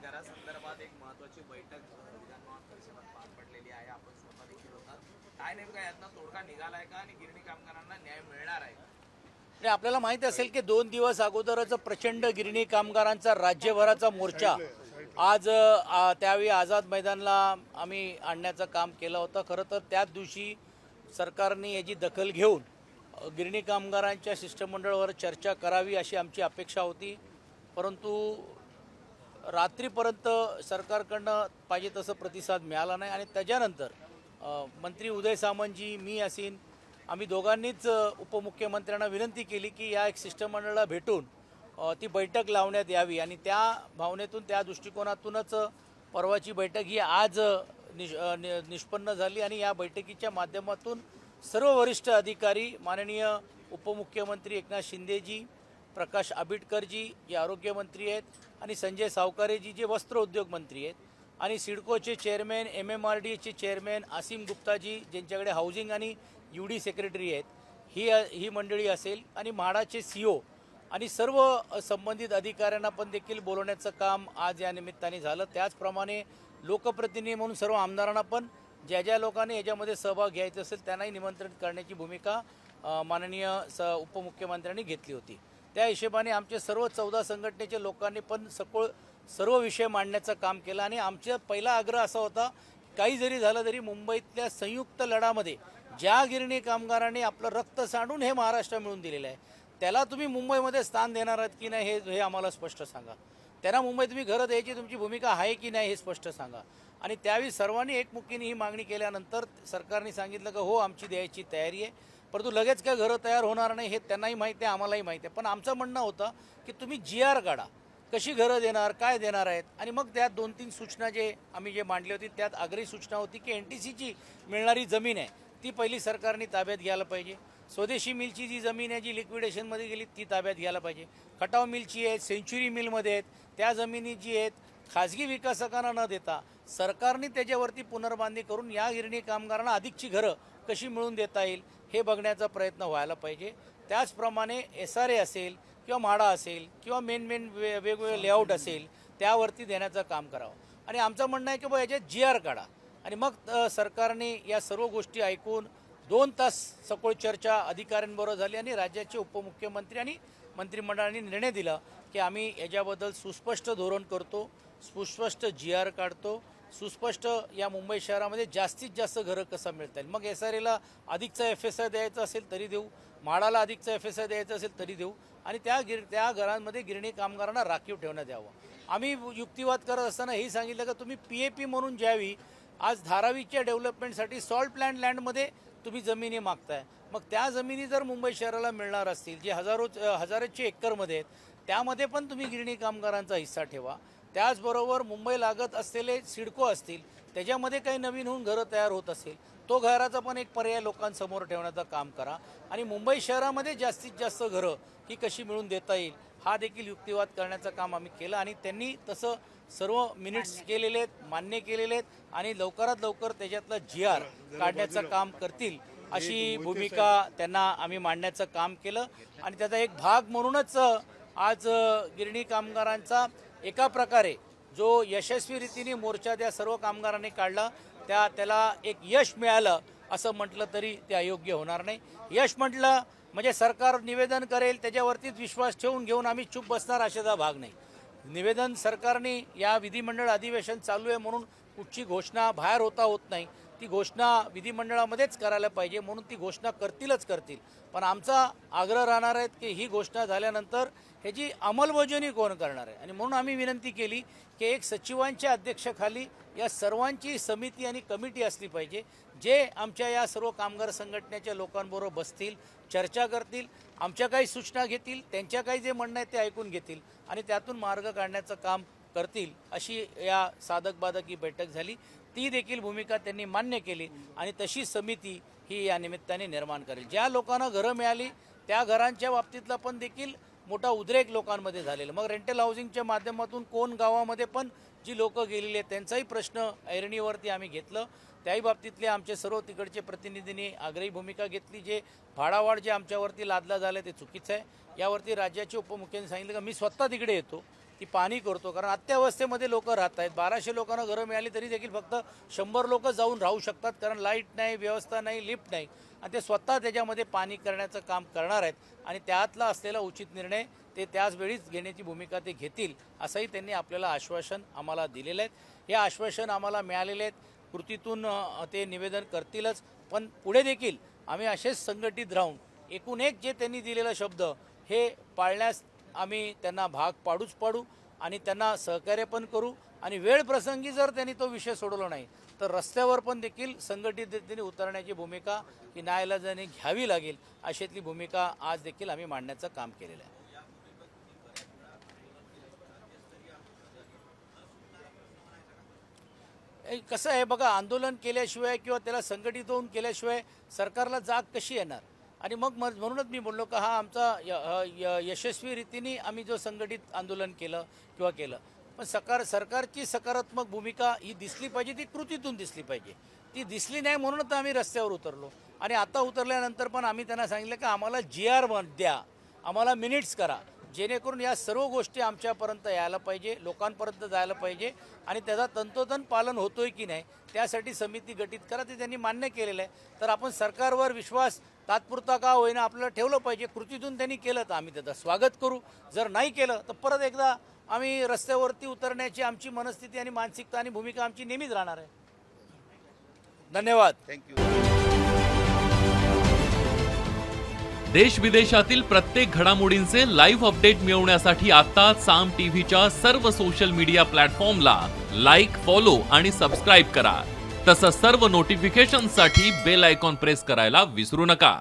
घरासंदर्भात एक महत्त्वाची बैठक विधानभवन परिसरात पार पडलेली आहे. आपण स्वतः देखील होतात. काय नेमका यातनं तोडगा निघालाय का आणि गिरणी कामगारांना न्याय मिळणार आहे का? आणि आपल्याला माहित असेल की 2 दिवस अगोदरच प्रचंड गिरणी कामगारांचा राज्यभराचा मोर्चा आज त्यावेळी आझाद मैदानला आम्ही आणण्याचं काम केलं होतं. खरं तर त्याच दिवशी सरकारने याची दखल घेऊन गिरणी कामगारांच्या शिष्टमंडळावर चर्चा करावी अशी आमची अपेक्षा होती. परंतु रात्रीपर्यंत सरकारकडनं पाहिजे तसं प्रतिसाद मिळाला नाही आणि त्याच्यानंतर मंत्री उदय सामंतजी मी असीन आम्ही दोघांनीच उपमुख्यमंत्र्यांना विनंती केली की या एक शिष्टमंडळाला भेटून ती बैठक लावण्यात यावी आणि त्या भावनेतून त्या दृष्टिकोनातूनच परवाची बैठक ही आज निष्पन्न झाली आणि या बैठकीच्या माध्यमातून सर्व वरिष्ठ अधिकारी माननीय उपमुख्यमंत्री एकनाथ शिंदेजी, प्रकाश आंबेडकरजी जे आरोग्यमंत्री आहेत आणि संजय सावकारेजी जे वस्त्र उद्योग मंत्री आहेत आणि सिडकोचे चेअरमॅन MMRDAचे चेअरमॅन आसिम गुप्ताजी ज्यांच्याकडे हाऊसिंग आणि UD सेक्रेटरी आहेत ही मंडळी असेल आणि म्हाडाचे CEO आणि सर्व संबंधित अधिकाऱ्यांना पण देखील बोलवण्याचं काम आज या निमित्ताने झालं. त्याचप्रमाणे लोकप्रतिनिधी म्हणून सर्व आमदारांना पण ज्या ज्या लोकांनी याच्यामध्ये सहभाग घ्यायचा असेल त्यांनाही निमंत्रित करण्याची भूमिका माननीय उपमुख्यमंत्र्यांनी घेतली होती. त्या हिशोबाने आमचे सर्व 14 संघटनेचे लोकांनी पण सर्व विषय मांडण्याचं काम केलं आणि आमचा पहिला आग्रह असा होता काही जरी झालं तरी मुंबईतल्या संयुक्त लढामध्ये ज्या गिरणी कामगारांनी आपलं रक्त सांडून हे महाराष्ट्र मिळून दिलेलं आहे त्याला तुम्ही मुंबईमध्ये स्थान देणार आहात की नाही हे आम्हाला स्पष्ट सांगा. त्यांना मुंबईत तुम्ही घरं द्यायची तुमची भूमिका आहे की नाही हे स्पष्ट सांगा. आणि त्यावेळी सर्वांनी एकमुखीने ही मागणी केल्यानंतर सरकारने सांगितलं की हो आमची द्यायची तयारी आहे. परंतु लगेच काय घरं तयार होणार नाही हे त्यांनाही माहिती आहे आम्हालाही माहिती आहे. पण आमचं म्हणणं होतं की तुम्ही GR काढा कशी घरं देणार काय देणार आहेत आणि मग त्यात 2-3 सूचना आम्ही मांडली होती त्यात आग्रही सूचना होती की NTCची मिळणारी जमीन आहे ती पहिली सरकारने ताब्यात घ्यायला पाहिजे. स्वदेशी मिलची जी जमीन आहे जी लिक्विडेशनमध्ये गेली ती ताब्यात घ्यायला पाहिजे. खटाव मिलची आहे सेंच्युरी मिलमध्ये आहेत त्या जमिनी जी आहेत खाजगी विकासकांना न देता सरकारने त्याच्यावरती पुनर्बांधणी करून या गिरणी कामगारांना अधिकची घरं कशी मिळवून देता येईल हे बघण्याचा प्रयत्न व्हायला पाहिजे. त्याचप्रमाणे SRA असेल किंवा म्हाडा असेल किंवा मेन वेगवेगळे लेआउट असेल त्यावरती देण्याचं काम करावं. आणि आमचं म्हणणं आहे की बा याच्यात GR काढा आणि मग सरकारने या सर्व गोष्टी ऐकून 2 तास सखोल चर्चा अधिकाऱ्यांबरोबर झाली आणि राज्याचे उपमुख्यमंत्री आणि मंत्रिमंडळाने निर्णय दिला की आम्ही याच्याबद्दल सुस्पष्ट धोरण करतो, सुस्पष्ट GR काढतो, सुस्पष्ट या मुंबई शहरामध्ये जास्तीत जास्त घरं कसं मिळता येईल. मग SRAला अधिकचा FSI द्यायचा असेल तरी देऊ, म्हाडाला अधिकचा FSI द्यायचा असेल तरी देऊ आणि त्या घरांमध्ये गिरणी कामगारांना राखीव ठेवण्यात यावं. आम्ही युक्तिवाद करत असताना हे सांगितलं की तुम्ही PAP म्हणून ज्यावेळी आज धारावीच्या डेव्हलपमेंटसाठी सॉल्ट प्लॅन्ट लँडमध्ये तुम्ही जमिनी मागताय मग त्या जमिनी जर मुंबई शहराला मिळणार असतील जे हजारोचे एकरमध्ये आहेत त्यामध्ये पण तुम्ही गिरणी कामगारांचा हिस्सा ठेवा. त्याचबरोबर मुंबई लागत असलेले सिडको असतील त्याच्यामध्ये काही नवीन होऊन घरं तयार होत असेल तो घराचा पण एक पर्याय लोकांसमोर ठेवण्याचं काम करा आणि मुंबई शहरामध्ये जास्तीत जास्त घरं ही कशी मिळून देता येईल हा देखील युक्तिवाद करण्याचं काम आम्ही केलं आणि त्यांनी तसं सर्व मिनिट्स केलेले आहेत मान्य केलेले आहेत आणि लवकरात लवकर त्याच्यातलं GR काढण्याचं काम करतील अशी भूमिका त्यांना आम्ही मांडण्याचं काम केलं. आणि त्याचा एक भाग म्हणूनच आज गिरणी कामगारांचा एका प्रकारे जो यशस्वी रीतीने मोर्चा त्या सर्व कामगारांनी काढला त्याला एक यश मिळालं असं म्हटलं तरी ते अयोग्य होणार नाही. यश म्हटलं म्हणजे सरकार निवेदन करेल त्याच्यावरतीच विश्वास ठेवून घेऊन आम्ही चूप बसणार अशाचा भाग नाही. निवेदन सरकारने या विधिमंडळ अधिवेशन चालू आहे म्हणून कुठची घोषणा बाहेर होत नाही. ती घोषणा विधिमंडळामध्येच करायला पाहिजे म्हणून ती घोषणा करतील. पण आमचा आग्रह राहणार आहे की ही घोषणा झाल्यानंतर ह्याची अंमलबजावणी कोण करणार आहे आणि म्हणून आम्ही विनंती केली की एक सचिवांच्या अध्यक्षाखाली या सर्वांची समिती आणि कमिटी असली पाहिजे जे आमच्या या सर्व कामगार संघटनेच्या लोकांबरोबर बसतील चर्चा करतील आमच्या काही सूचना घेतील त्यांच्या काही जे म्हणणं आहे ते ऐकून घेतील आणि त्यातून मार्ग काढण्याचं काम करतील अशी या साधक बाधक ही बैठक झाली. ती देखील भूमिका त्यांनी मान्य केली आणि तशी समिती ही या निमित्ताने निर्माण करेल. ज्या लोकांना घरं मिळाली त्या घरांच्या बाबतीतला पण देखील मोठा उद्रेक लोकांमध्ये झालेला. मग रेंटल हाऊसिंगच्या माध्यमातून कोण गावामध्ये पण जी लोक गेलेली आहेत त्यांचाही प्रश्न ऐरणीवरती आम्ही घेतलं. त्याही बाबतीतले आमचे सर्व तिकडचे प्रतिनिधींनी आग्रही भूमिका घेतली. जे भाडावाढ जे आमच्यावरती लादला झालं ते चुकीचं आहे. यावरती राज्याचे उपमुख्यमंत्री सांगितलं की मी स्वतः तिकडे येतो ती पाहणी करतो, कारण अत्यावस्थेमध्ये लोक राहत आहेत. 1200 लोकांना घरं मिळाली तरी देखील फक्त 100 लोक जाऊन राहू शकतात, कारण लाईट नाही, व्यवस्था नाही, लिफ्ट नाही, आणि ते स्वतः त्याच्यामध्ये पाणी करण्याचं काम करणार आहेत. आणि त्यातला असलेला उचित निर्णय ते त्याच वेळीच घेण्याची भूमिका ते घेतील, असंही त्यांनी आपल्याला आश्वासन आम्हाला दिलेलं आहे. हे आश्वासन आम्हाला मिळालेले आहेत, कृतीतून ते निवेदन करतीलच. पण पुढे देखील आम्ही असेच संघटित राहून एकूण एक जे त्यांनी दिलेला शब्द हे पाळण्यास आम्ही त्यांना भाग पाडू आणि त्यांना सहकार्य पण करू. आणि वेळ प्रसंगी जर त्यांनी तो विषय सोडवला नाही तर रस्त्यावर पण देखील संघटित रीतीने उतरण्याची भूमिका ही नाईलाजाने घ्यावी लागेल, अशातली भूमिका आज देखील आम्ही मांडण्याचं काम केलेलं आहे. कसं आहे बघा, आंदोलन केल्याशिवाय किंवा त्याला संघटित होऊन केल्याशिवाय सरकारला जाग कशी येणार. आणि मग म्हणूनच मी बोललो का हा आमचा यशस्वी रीतीने आम्ही जो संघटित आंदोलन केलं पण सरकारची सकारात्मक भूमिका ही दिसली पाहिजे, ती कृतीतून दिसली पाहिजे. ती दिसली नाही म्हणून तर आम्ही रस्त्यावर उतरलो. आणि आता उतरल्यानंतर पण आम्ही त्यांना सांगितलं की आम्हाला GR द्या, आम्हाला मिनिट्स करा, जेणेकरून या सर्व गोष्टी आमच्यापर्यंत यायला पाहिजे, लोकांपर्यंत जायला पाहिजे. आणि त्याचा तंतोतंत पालन होतोय की नाही त्यासाठी समिती गठीत करा, ते त्यांनी मान्य केलेलं आहे. तर आपण सरकारवर विश्वास तात्पुरता का होईना आपल्याला ठेवलं पाहिजे. कृतीतून त्यांनी केलं तर आम्ही त्याचं स्वागत करू, जर नाही केलं तर परत एकदा आम्ही रस्त्यावरती उतरण्याची आमची मनस्थिती आणि मानसिकता आणि भूमिका आमची नेहमीच राहणार आहे. धन्यवाद. थँक्यू. देश विदेशातील प्रत्येक घडामोडींचे लाईव्ह अपडेट मिळवण्यासाठी आता साम टीव्हीच्या सर्व सोशल मीडिया प्लॅटफॉर्मला लाईक, फॉलो आणि सबस्क्राईब करा. तसंच सर्व नोटिफिकेशनसाठी बेल आयकॉन प्रेस करायला विसरू नका.